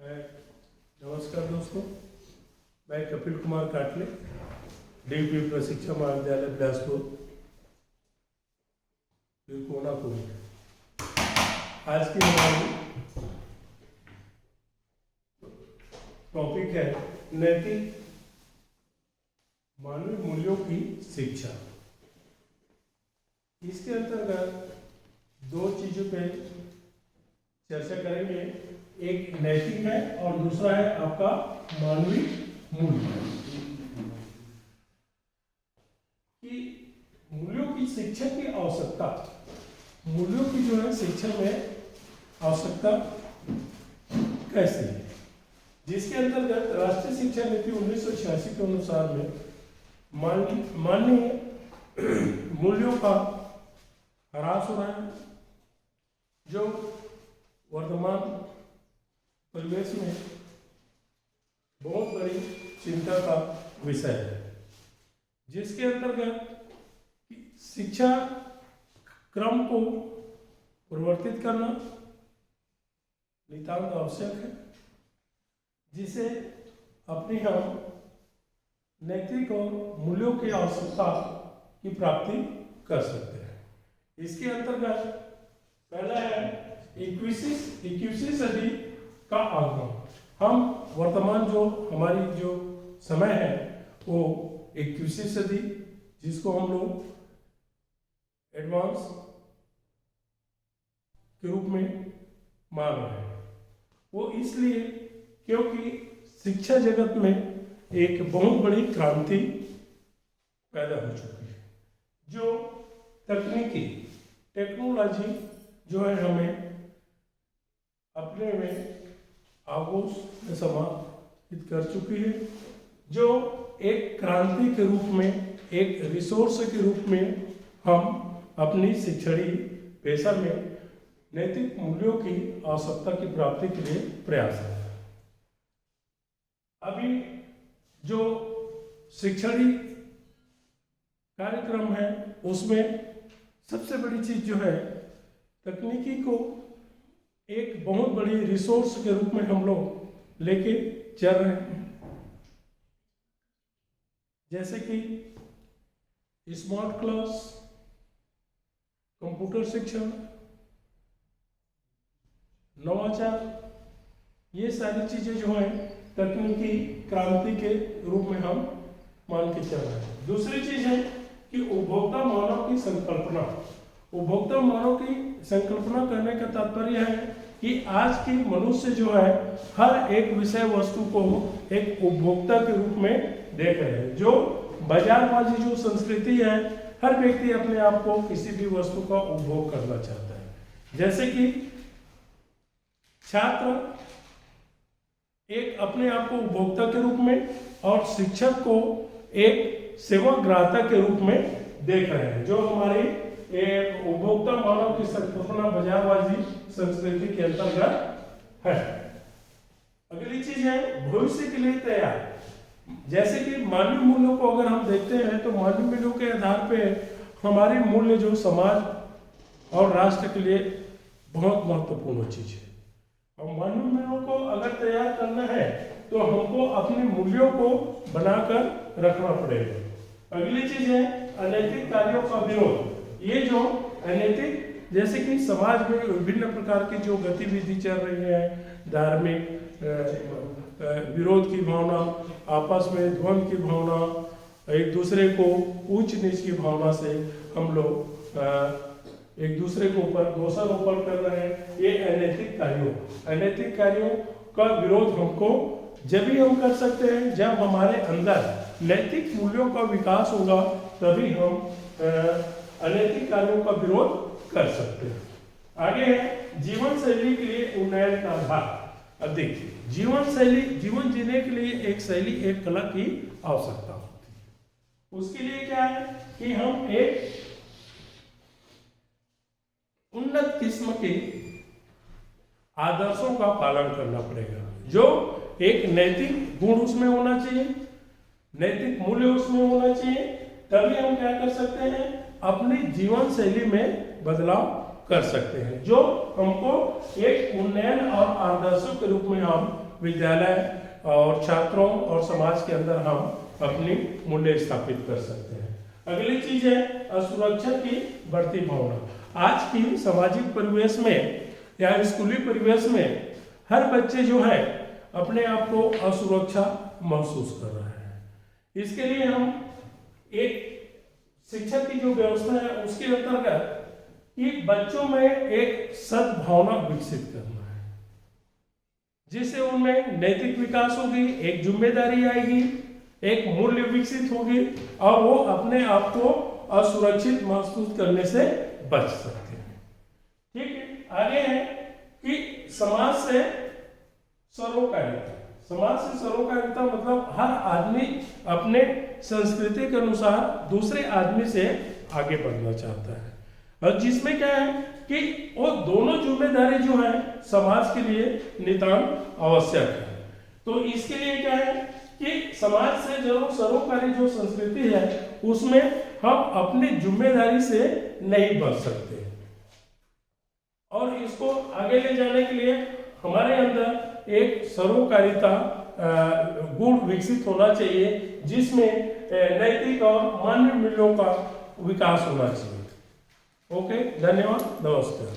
नमस्कार दोस्तों, मैं कपिल कुमार काटले, डीपी प्रशिक्षण महाविद्यालय बिलासपुर कोनापुर। आज की हमारी टॉपिक है नैतिक मानवीय मूल्यों की शिक्षा। इसके अंतर्गत दो चीजों पे चर्चा करेंगे, एक नैतिक है और दूसरा है आपका मानवीय मूल्य। कि मूल्यों की शिक्षा की आवश्यकता, मूल्यों की जो है शिक्षा में आवश्यकता कैसे है, जिसके अंतर्गत राष्ट्रीय शिक्षा नीति 1986 के अनुसार में माननीय मूल्यों का ह्रास हो रहा है, जो वर्तमान परिवेश में बहुत बड़ी चिंता का विषय है, जिसके अंतर्गत शिक्षा क्रम को परिवर्तित करना नितांत आवश्यक है, जिसे अपनी हम नैतिक और मूल्यों की आवश्यकता की प्राप्ति कर सकते हैं। इसके अंतर्गत पहला है 21वीं सदी का आगमन। हम वर्तमान जो हमारी जो समय है वो 21वीं सदी, जिसको हम लोग एडवांस के रूप में मान रहे हैं। वो इसलिए क्योंकि शिक्षा जगत में एक बहुत बड़ी क्रांति पैदा हो चुकी है, जो टेक्नोलॉजी जो है हमें अपने में आगोश में समाहित कर चुकी है, जो एक क्रांति के रूप में, एक रिसोर्स के रूप में हम अपनी शिक्षणीय पेशा में नैतिक मूल्यों की आवश्यकता की प्राप्ति के लिए प्रयास है। अभी जो शिक्षणीय कार्यक्रम है उसमें सबसे बड़ी चीज जो है, तकनीकी को एक बहुत बड़ी रिसोर्स के रूप में हम लोग लेके चल रहे हैं, जैसे कि स्मार्ट क्लास, कंप्यूटर शिक्षण, नवाचार, ये सारी चीजें जो हैं तकनीकी क्रांति के रूप में हम मान के चल रहे हैं। दूसरी चीज है कि उपभोक्ता मानव की संकल्पना। उपभोक्ता मानव की संकल्पना करने का तात्पर्य है कि आज की मनुष्य जो है हर एक विषय वस्तु को एक उपभोक्ता के रूप में देख रहे हैं। जो बाजारबाजी जो संस्कृति है, हर व्यक्ति अपने आप को किसी भी वस्तु का उपभोग करना चाहता है। जैसे कि छात्र एक अपने आप को उपभोक्ता के रूप में और शिक्षक को एक सेवाग्राता के रूप में देख रहे हैं, जो हमारी उपभोक्ता मानव की संकल्पना बाजारबाजी संस्कृति के अंतर्गत है। अगली चीज है भविष्य के लिए तैयार। जैसे कि मानवीय मूल्यों को अगर हम देखते हैं तो मानवीय मूल्यों के आधार पे हमारे मूल्य जो समाज और राष्ट्र के लिए बहुत महत्वपूर्ण चीज है। और मानवीय मूल्यों को अगर तैयार करना है तो हमको अपने मूल्यों को बनाकर रखना पड़ेगा। अगली चीज है अनैतिक कार्यों का विरोध। ये जो अनैतिक, जैसे कि समाज में विभिन्न प्रकार की जो गतिविधि चल रही है, धार्मिक विरोध की भावना, आपस में द्वंद्व की भावना, एक दूसरे को ऊंच नीच की भावना से हम लोग एक दूसरे के ऊपर दोषारोपण कर रहे हैं, ये अनैतिक कार्यों का विरोध हमको जब भी हम कर सकते हैं जब हमारे अंदर नैतिक मूल्यों का विकास होगा, तभी हम अनैतिक कार्यों का विरोध कर सकते हैं। आगे है जीवन शैली के लिए उन्नयन का आधार। अब देखिए, जीवन जीने के लिए एक शैली, एक कला की आवश्यकता होती है। उसके लिए क्या है कि हम एक उन्नत किस्म के आदर्शों का पालन करना पड़ेगा, जो एक नैतिक गुण उसमें होना चाहिए, नैतिक मूल्य उसमें होना चाहिए, तभी हम क्या कर सकते हैं, अपनी जीवन शैली में बदलाव कर सकते हैं, जो हमको एक उन्नयन और आदर्शों के रूप में हम विद्यालय और छात्रों और समाज के अंदर हम अपनी मूल्य स्थापित कर सकते हैं। अगली चीज है असुरक्षा की बढ़ती भावना। आज की सामाजिक परिवेश में या स्कूली परिवेश में हर बच्चे जो है अपने आप को असुरक्षा महसूस कर रहा है। इसके लिए हम एक शिक्षा की जो व्यवस्था है उसके अंतर्गत कि बच्चों में एक सद्भावना विकसित करना है, जिससे उनमें नैतिक विकास होगी, एक जिम्मेदारी आएगी, एक मूल्य विकसित होगी और वो अपने आप को असुरक्षित महसूस करने से बच सकते हैं। ठीक है, आगे है कि समाज से सरोकारिता। समाज से सरोकारिता मतलब हर आदमी अपने संस्कृति के अनुसार दूसरे आदमी से आगे बढ़ना चाहता है, और जिसमें क्या है कि वो दोनों जिम्मेदारी जो है समाज के लिए नितांत आवश्यक है। तो इसके लिए क्या है कि समाज से जो सरोकारी जो संस्कृति है उसमें हम अपनी जिम्मेदारी से नहीं बच सकते, और इसको आगे ले जाने के लिए हमारे अंदर एक सरोकारिता गुण विकसित होना चाहिए, जिसमें नैतिक और मानवीय मूल्यों का विकास होना चाहिए। ओके, धन्यवाद, नमस्कार।